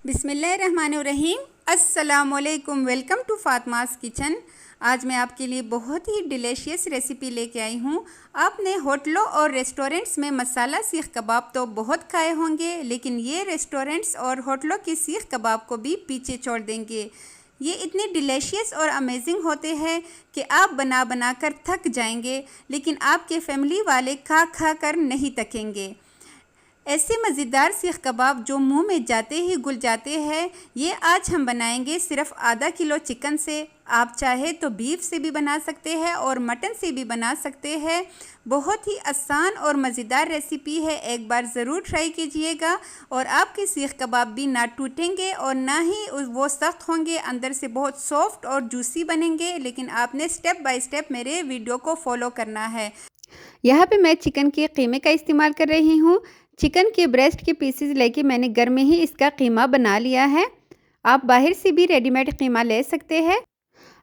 बिस्मिल्लाहिर्रहमानिर्रहीम। अस्सलामुअलैकुम। Welcome to Fatima's kitchen. आज मैं आपके लिए बहुत ही डिलीशियस रेसिपी लेके आई हूँ। आपने होटलों और रेस्टोरेंट्स में मसाला सीख कबाब तो बहुत खाए होंगे, लेकिन ये रेस्टोरेंट्स और होटलों के सीख कबाब को भी पीछे छोड़ देंगे। ये इतने डिलीशियस और अमेजिंग होते हैं कि आप बना बना कर थक जाएंगे, लेकिन आपके फैमिली वाले खा खा कर नहीं थकेंगे। ऐसे मज़ेदार सीख कबाब जो मुंह में जाते ही घुल जाते हैं, ये आज हम बनाएंगे सिर्फ आधा किलो चिकन से। आप चाहे तो बीफ से भी बना सकते हैं और मटन से भी बना सकते हैं। बहुत ही आसान और मज़ेदार रेसिपी है, एक बार ज़रूर ट्राई कीजिएगा और आपके सीख कबाब भी ना टूटेंगे और ना ही वो सख्त होंगे, अंदर से बहुत सॉफ्ट और जूसी बनेंगे। लेकिन आपने स्टेप बाय स्टेप मेरे वीडियो को फॉलो करना है। यहाँ पे मैं चिकन के कीमे का इस्तेमाल कर रही हूँ। चिकन के ब्रेस्ट के पीसेस लेके मैंने घर में ही इसका कीमा बना लिया है। आप बाहर से भी रेडीमेड कीमा ले सकते हैं।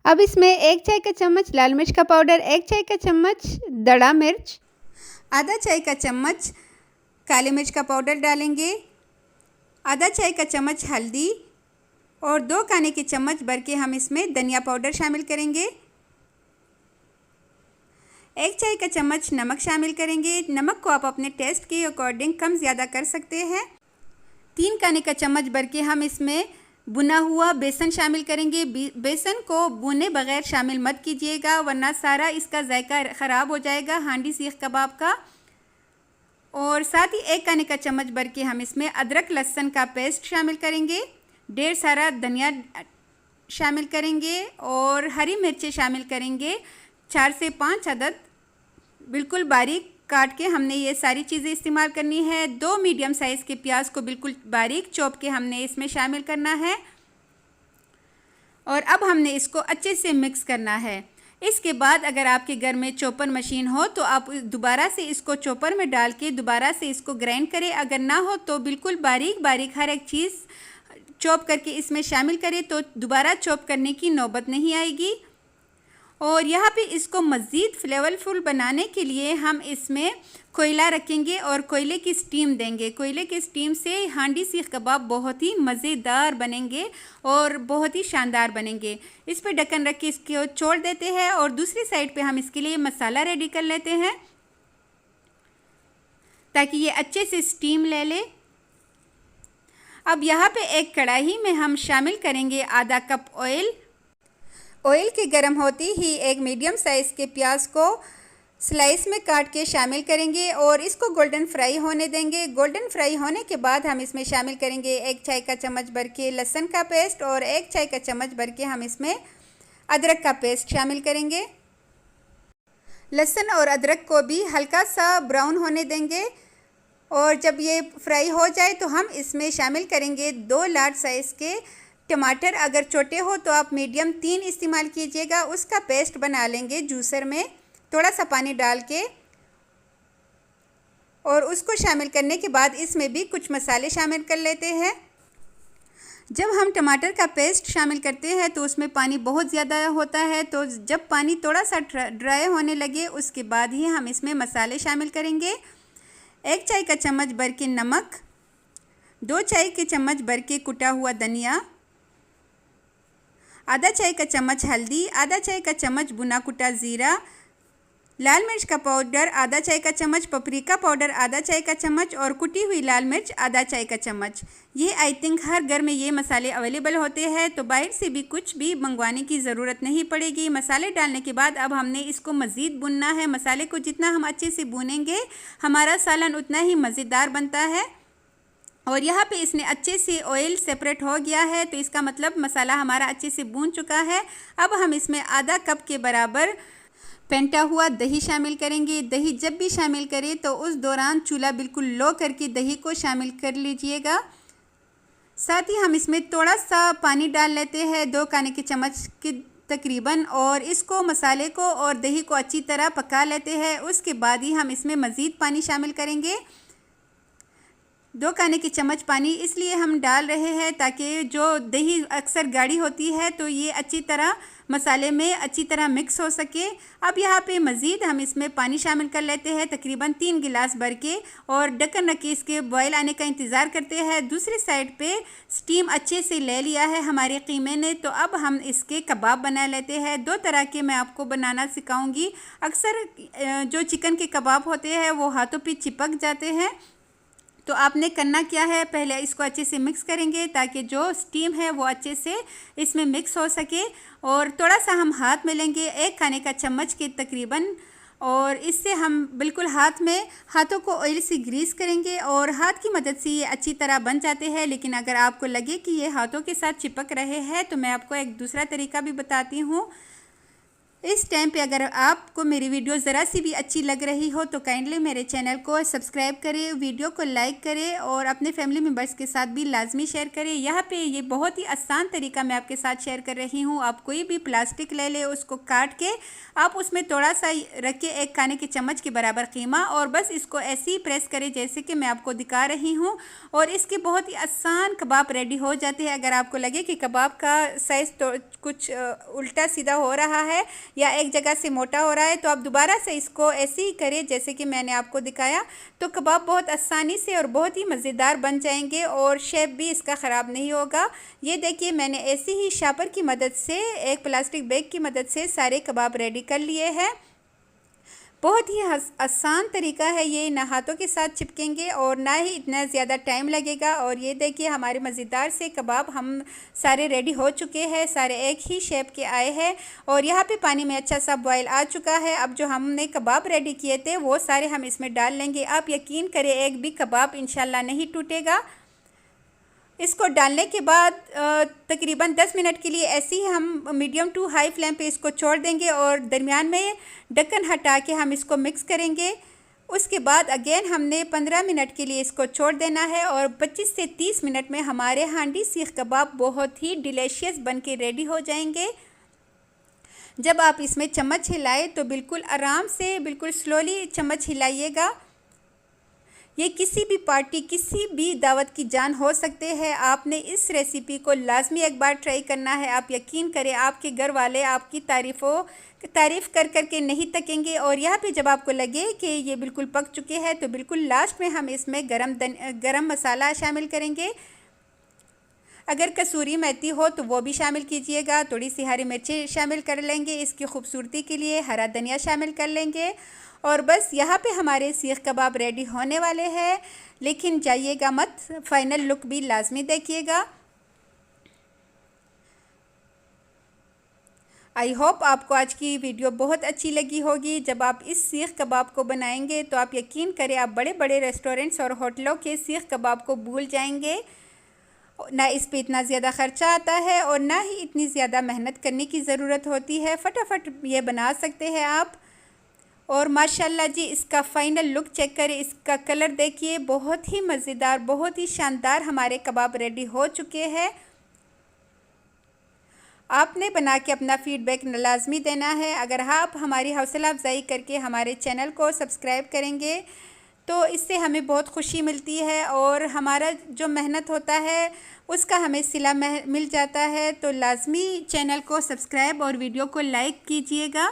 अब इसमें 1 चाय का चम्मच लाल मिर्च का पाउडर, 1 चाय का चम्मच दड़ा मिर्च, आधा चाय का चम्मच काली मिर्च का पाउडर डालेंगे, आधा चाय का चम्मच हल्दी और 2 खाने के चम्मच भर के हम इसमें धनिया पाउडर शामिल करेंगे। 1 चाय का चम्मच नमक शामिल करेंगे। नमक को आप अपने टेस्ट के अकॉर्डिंग कम ज़्यादा कर सकते हैं। 3 खाने का चम्मच भर के हम इसमें भुना हुआ बेसन शामिल करेंगे। बेसन को भुने बगैर शामिल मत कीजिएगा, वरना सारा इसका जायका ख़राब हो जाएगा हांडी सीख कबाब का। और साथ ही 1 खाने का चम्मच भर के हम इसमें अदरक लहसुन का पेस्ट शामिल करेंगे। ढेर सारा धनिया शामिल करेंगे और हरी मिर्चें शामिल करेंगे। 4 से 5 अदद बिल्कुल बारीक काट के हमने ये सारी चीज़ें इस्तेमाल करनी है। 2 मीडियम साइज़ के प्याज को बिल्कुल बारीक चॉप के हमने इसमें शामिल करना है और अब हमने इसको अच्छे से मिक्स करना है। इसके बाद अगर आपके घर में चॉपर मशीन हो तो आप दोबारा से इसको चॉपर में डाल के दोबारा से इसको ग्राइंड करें। अगर ना हो तो बिल्कुल बारीक बारीक हर एक चीज़ चॉप करके इसमें शामिल करें, तो दोबारा चॉप करने की नौबत नहीं आएगी। और यहाँ पे इसको मज़ीद फ्लेवरफुल बनाने के लिए हम इसमें कोयला रखेंगे और कोयले की स्टीम देंगे। कोयले की स्टीम से हांडी सीख कबाब बहुत ही मज़ेदार बनेंगे और बहुत ही शानदार बनेंगे। इस पर ढक्कन रख के इसको छोड़ देते हैं और दूसरी साइड पे हम इसके लिए मसाला रेडी कर लेते हैं ताकि ये अच्छे से स्टीम ले ले। अब यहाँ पे एक कढ़ाई में हम शामिल करेंगे आधा कप ऑयल। ऑयल के गर्म होते ही एक मीडियम साइज़ के प्याज को स्लाइस में काट के शामिल करेंगे और इसको गोल्डन फ्राई होने देंगे। गोल्डन फ्राई होने के बाद हम इसमें शामिल करेंगे 1 चाय का चम्मच भर के लहसुन का पेस्ट और 1 चाय का चम्मच भर के हम इसमें अदरक का पेस्ट शामिल करेंगे। लहसुन और अदरक को भी हल्का सा ब्राउन होने देंगे और जब ये फ्राई हो जाए तो हम इसमें शामिल करेंगे 2 लार्ज साइज़ के टमाटर। अगर छोटे हो तो आप मीडियम 3 इस्तेमाल कीजिएगा। उसका पेस्ट बना लेंगे जूसर में थोड़ा सा पानी डाल के और उसको शामिल करने के बाद इसमें भी कुछ मसाले शामिल कर लेते हैं। जब हम टमाटर का पेस्ट शामिल करते हैं तो उसमें पानी बहुत ज़्यादा होता है, तो जब पानी थोड़ा सा ड्राई होने लगे उसके बाद ही हम इसमें मसाले शामिल करेंगे। 1 चाय का चम्मच भर के नमक, 2 चाय के चम्मच भर के कुटा हुआ धनिया, आधा चाय का चम्मच हल्दी, आधा चाय का चम्मच भुना कुटा ज़ीरा, लाल मिर्च का पाउडर आधा चाय का चम्मच, पपरिका पाउडर आधा चाय का चम्मच और कुटी हुई लाल मिर्च आधा चाय का चम्मच। ये आई थिंक हर घर में ये मसाले अवेलेबल होते हैं, तो बाहर से भी कुछ भी मंगवाने की ज़रूरत नहीं पड़ेगी। मसाले डालने के बाद अब हमने इसको मज़ीद भुनना है। मसाले को जितना हम अच्छे से भूनेंगे हमारा सालन उतना ही मज़ेदार बनता है। और यहाँ पे इसने अच्छे से ऑयल सेपरेट हो गया है, तो इसका मतलब मसाला हमारा अच्छे से भून चुका है। अब हम इसमें आधा कप के बराबर फेंटा हुआ दही शामिल करेंगे। दही जब भी शामिल करें तो उस दौरान चूल्हा बिल्कुल लो करके दही को शामिल कर लीजिएगा। साथ ही हम इसमें थोड़ा सा पानी डाल लेते हैं 2 खाने के चम्मच के तकरीबन, और इसको मसाले को और दही को अच्छी तरह पका लेते हैं। उसके बाद ही हम इसमें मज़ीद पानी शामिल करेंगे। 2 खाने की चम्मच पानी इसलिए हम डाल रहे हैं ताकि जो दही अक्सर गाढ़ी होती है तो ये अच्छी तरह मसाले में अच्छी तरह मिक्स हो सके। अब यहाँ पे मज़ीद हम इसमें पानी शामिल कर लेते हैं तकरीबन 3 गिलास भर के, और ढक्कन रख के इसके बॉयल आने का इंतज़ार करते हैं। दूसरी साइड पे स्टीम अच्छे से ले लिया है हमारे कीमे ने, तो अब हम इसके कबाब बना लेते हैं। 2 तरह के मैं आपको बनाना सिखाऊंगी। अक्सर जो चिकन के कबाब होते हैं वो हाथों पे चिपक जाते हैं, तो आपने करना क्या है, पहले इसको अच्छे से मिक्स करेंगे ताकि जो स्टीम है वो अच्छे से इसमें मिक्स हो सके। और थोड़ा सा हम हाथ में लेंगे 1 खाने का चम्मच के तकरीबन, और इससे हम बिल्कुल हाथों को ऑयल से ग्रीस करेंगे और हाथ की मदद से ये अच्छी तरह बन जाते हैं। लेकिन अगर आपको लगे कि ये हाथों के साथ चिपक रहे हैं तो मैं आपको एक दूसरा तरीका भी बताती हूँ। इस टाइम पे अगर आपको मेरी वीडियो ज़रा सी भी अच्छी लग रही हो तो काइंडली मेरे चैनल को सब्सक्राइब करें, वीडियो को लाइक करें और अपने फैमिली मेम्बर्स के साथ भी लाजमी शेयर करें। यहाँ पे ये बहुत ही आसान तरीका मैं आपके साथ शेयर कर रही हूँ। आप कोई भी प्लास्टिक ले लें, उसको काट के आप उसमें थोड़ा सा रख के 1 खाने के चम्मच के बराबर कीमा, और बस इसको ऐसे ही प्रेस करें जैसे कि मैं आपको दिखा रही हूँ, और इसके बहुत ही आसान कबाब रेडी हो जाते हैं। अगर आपको लगे कि कबाब का साइज़ तो कुछ उल्टा सीधा हो रहा है या एक जगह से मोटा हो रहा है, तो आप दोबारा से इसको ऐसे ही करें जैसे कि मैंने आपको दिखाया, तो कबाब बहुत आसानी से और बहुत ही मज़ेदार बन जाएंगे और शेप भी इसका ख़राब नहीं होगा। ये देखिए मैंने ऐसे ही शापर की मदद से, एक प्लास्टिक बैग की मदद से सारे कबाब रेडी कर लिए हैं। बहुत ही आसान तरीका है ये, ना हाथों के साथ चिपकेंगे और ना ही इतना ज़्यादा टाइम लगेगा। और ये देखिए हमारे मज़ेदार से कबाब हम सारे रेडी हो चुके हैं, सारे एक ही शेप के आए हैं और यहाँ पे पानी में अच्छा सा बॉयल आ चुका है। अब जो हमने कबाब रेडी किए थे वो सारे हम इसमें डाल लेंगे। आप यकीन करें एक भी कबाब इंशाल्लाह नहीं टूटेगा। इसको डालने के बाद तकरीबन 10 मिनट के लिए ऐसे ही हम मीडियम टू हाई फ्लेम पे इसको छोड़ देंगे और दरमियान में ढक्कन हटा के हम इसको मिक्स करेंगे। उसके बाद अगेन हमने 15 मिनट के लिए इसको छोड़ देना है और 25 से 30 मिनट में हमारे हांडी सीख कबाब बहुत ही डिलीशियस बन के रेडी हो जाएंगे। जब आप इसमें चम्मच हिलाएं तो बिल्कुल आराम से, बिल्कुल स्लोली चम्मच हिलाइएगा। ये किसी भी पार्टी, किसी भी दावत की जान हो सकते हैं। आपने इस रेसिपी को लाजमी एक बार ट्राई करना है। आप यकीन करें आपके घर वाले आपकी तारीफ़ कर कर के नहीं थकेंगे। और यहाँ पे जब आपको लगे कि ये बिल्कुल पक चुके हैं तो बिल्कुल लास्ट में हम इसमें गरम मसाला शामिल करेंगे। अगर कसूरी मेथी हो तो वो भी शामिल कीजिएगा। थोड़ी सी हरी मिर्ची शामिल कर लेंगे इसकी खूबसूरती के लिए, हरा धनिया शामिल कर लेंगे और बस यहाँ पे हमारे सीख कबाब रेडी होने वाले हैं। लेकिन जाइएगा मत, फाइनल लुक भी लाजमी देखिएगा। आई होप आपको आज की वीडियो बहुत अच्छी लगी होगी। जब आप इस सीख कबाब को बनाएंगे तो आप यकीन करें आप बड़े बड़े रेस्टोरेंट्स और होटलों के सीख कबाब को भूल जाएंगे। ना इस पे इतना ज़्यादा ख़र्चा आता है और ना ही इतनी ज़्यादा मेहनत करने की ज़रूरत होती है। फटाफट ये बना सकते हैं आप। और माशाल्लाह जी इसका फ़ाइनल लुक चेक करें, इसका कलर देखिए, बहुत ही मज़ेदार, बहुत ही शानदार हमारे कबाब रेडी हो चुके हैं। आपने बना के अपना फ़ीडबैक लाजमी देना है। अगर आप हमारी हौसला अफजाई करके हमारे चैनल को सब्सक्राइब करेंगे तो इससे हमें बहुत खुशी मिलती है और हमारा जो मेहनत होता है उसका हमें सिला मिल जाता है। तो लाजमी चैनल को सब्सक्राइब और वीडियो को लाइक कीजिएगा।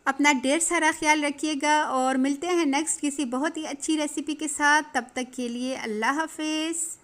अपना ढेर सारा ख्याल रखिएगा और मिलते हैं नेक्स्ट किसी बहुत ही अच्छी रेसिपी के साथ। तब तक के लिए अल्लाह हाफिज़।